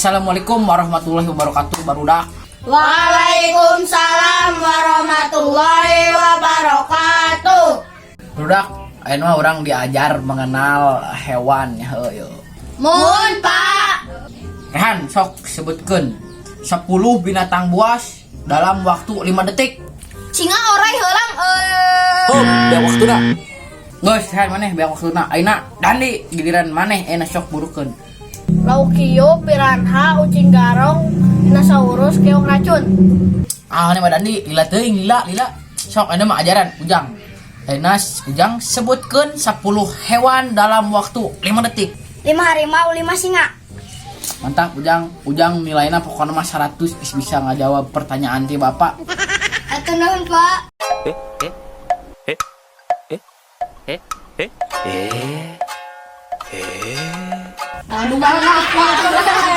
Assalamualaikum warahmatullahi wabarakatuh, barudak. Waalaikumsalam warahmatullahi wabarakatuh. Barudak, ayeuna mah orang diajar mengenal hewan ya heuh. Mun Pak. Rehan, sok sebutkeun 10 binatang buas dalam waktu 5 detik. Singa orai heulang Oh, biar waktuna. Geus, Rehan maneh biar waktuna. Ayeuna Dandi giliran maneh ena sok burukeun. lauk hiu, piranha, ucing garong, dinosaurus, keong racun. Ah, ini mah Dandi, lila teuing, lila. Sok ayeuna mah ajaran Ujang. Ayeuna Ujang sebutkeun 10 hewan dalam waktu 5 detik. 5 harimau, 5 singa. Mantap Ujang nilainya pokoknya mah 100 bisa ngajawab pertanyaan ti Bapak. Atuh nuhun Pak. Aduh, maaf Pak.